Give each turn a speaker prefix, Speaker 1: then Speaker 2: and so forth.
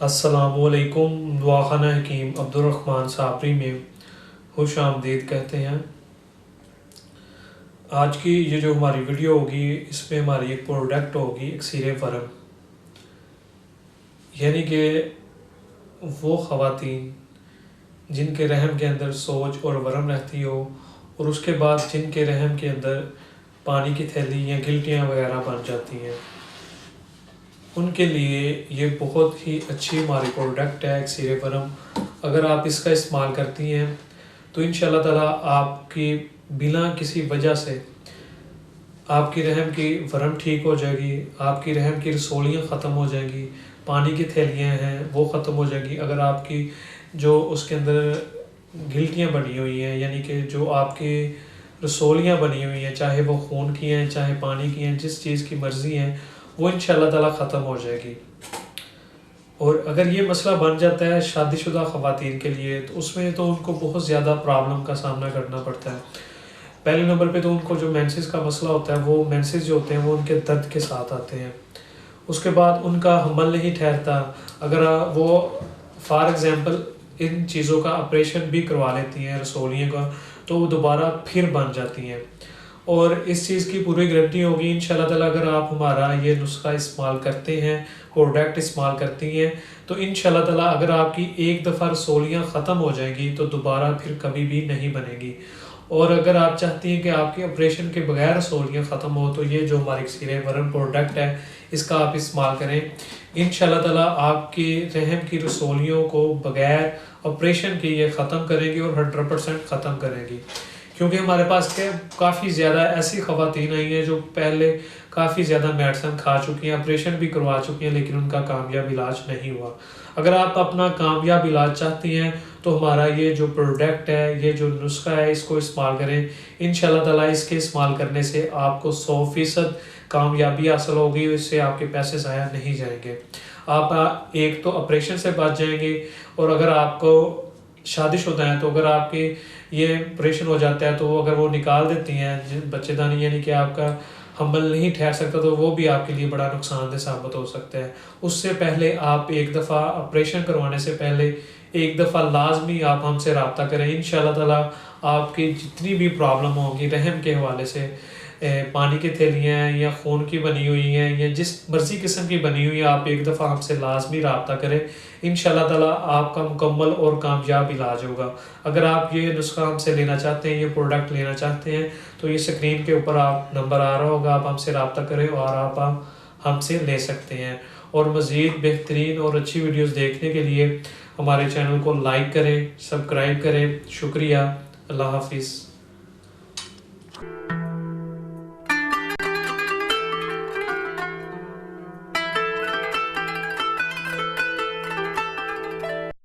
Speaker 1: السلام علیکم۔ دعاخانہ حکیم عبدالرحمن صابری میں خوش آمدید کہتے ہیں۔ آج کی یہ جو ہماری ویڈیو ہوگی اس میں ہماری ایک پروڈکٹ ہوگی اکسیر ورم، یعنی کہ وہ خواتین جن کے رحم کے اندر سوج اور ورم رہتی ہو اور اس کے بعد جن کے رحم کے اندر پانی کی تھیلی یا گلٹیاں وغیرہ بن جاتی ہیں، ان کے لیے یہ بہت ہی اچھی ہماری پروڈکٹ ہے اکسیر ورم۔ اگر آپ اس کا استعمال کرتی ہیں تو انشاءاللہ تعالیٰ آپ کی بلا کسی وجہ سے آپ کی رحم کی ورم ٹھیک ہو جائے گی، آپ کی رحم کی رسولیاں ختم ہو جائیں گی، پانی کی تھیلیاں ہیں وہ ختم ہو جائیں گی۔ اگر آپ کی جو اس کے اندر گلٹیاں بنی ہوئی ہیں، یعنی کہ جو آپ کی رسولیاں بنی ہوئی ہیں، چاہے وہ خون کی ہیں چاہے پانی کی ہیں، جس چیز کی مرضی ہیں، وہ انشاءاللہ تعالیٰ ختم ہو جائے گی۔ اور اگر یہ مسئلہ بن جاتا ہے شادی شدہ خواتین کے لیے تو اس میں تو ان کو بہت زیادہ پرابلم کا سامنا کرنا پڑتا ہے۔ پہلے نمبر پہ تو ان کو جو مینسز کا مسئلہ ہوتا ہے، وہ مینسز جو ہوتے ہیں وہ ان کے درد کے ساتھ آتے ہیں۔ اس کے بعد ان کا حمل نہیں ٹھہرتا۔ اگر وہ فار ایگزامپل ان چیزوں کا آپریشن بھی کروا لیتی ہیں رسولیوں کا، تو وہ دوبارہ پھر بن جاتی ہیں۔ اور اس چیز کی پوری گارنٹی ہوگی انشاءاللہ تعالیٰ اگر آپ ہمارا یہ نسخہ استعمال کرتے ہیں، پروڈکٹ استعمال کرتی ہیں، تو انشاءاللہ تعالیٰ اگر آپ کی ایک دفعہ رسولیاں ختم ہو جائیں گی تو دوبارہ پھر کبھی بھی نہیں بنے گی۔ اور اگر آپ چاہتی ہیں کہ آپ کی آپریشن کے بغیر رسولیاں ختم ہو تو یہ جو ہماری اکسیر ورم پروڈکٹ ہے اس کا آپ استعمال کریں۔ انشاءاللہ تعالیٰ آپ کی رحم کی رسولیوں کو بغیر آپریشن کے یہ ختم کریں گی اور 100% ختم کریں گی۔ کیونکہ ہمارے پاس کافی زیادہ ایسی خواتین آئی ہیں جو پہلے کافی زیادہ میڈیسن کھا چکی ہیں، آپریشن بھی کروا چکی ہیں، لیکن ان کا کامیاب علاج نہیں ہوا۔ اگر آپ اپنا کامیاب علاج چاہتی ہیں تو ہمارا یہ جو پروڈکٹ ہے، یہ جو نسخہ ہے، اس کو استعمال کریں۔ انشاءاللہ تعالیٰ اس کے استعمال کرنے سے آپ کو 100% کامیابی حاصل ہوگی، اس سے آپ کے پیسے ضائع نہیں جائیں گے۔ آپ ایک تو آپریشن سے بچ جائیں گے، اور اگر آپ کو شادی شدہ ہیں تو اگر آپ کے یہ آپریشن ہو جاتا ہے تو اگر وہ نکال دیتی ہیں بچے دانی، یعنی کہ آپ کا حمل نہیں ٹھہر سکتا، تو وہ بھی آپ کے لیے بڑا نقصان دہ ثابت ہو سکتا ہے۔ اس سے پہلے آپ ایک دفعہ آپریشن کروانے سے پہلے ایک دفعہ لازمی آپ ہم سے رابطہ کریں۔ انشاءاللہ تعالیٰ آپ کی جتنی بھی پرابلم ہوگی رحم کے حوالے سے، پانی کی تھیلیاں ہیں یا خون کی بنی ہوئی ہیں یا جس مرضی قسم کی بنی ہوئی ہے، آپ ایک دفعہ ہم سے لازمی رابطہ کریں۔ انشاءاللہ تعالیٰ آپ کا مکمل اور کامیاب علاج ہوگا۔ اگر آپ یہ نسخہ ہم سے لینا چاہتے ہیں، یہ پروڈکٹ لینا چاہتے ہیں، تو یہ سکرین کے اوپر آپ نمبر آ رہا ہوگا، آپ ہم سے رابطہ کریں اور آپ ہم سے لے سکتے ہیں۔ اور مزید بہترین اور اچھی ویڈیوز دیکھنے کے لیے ہمارے چینل کو لائک کریں، سبسکرائب کریں۔ شکریہ، اللہ حافظ۔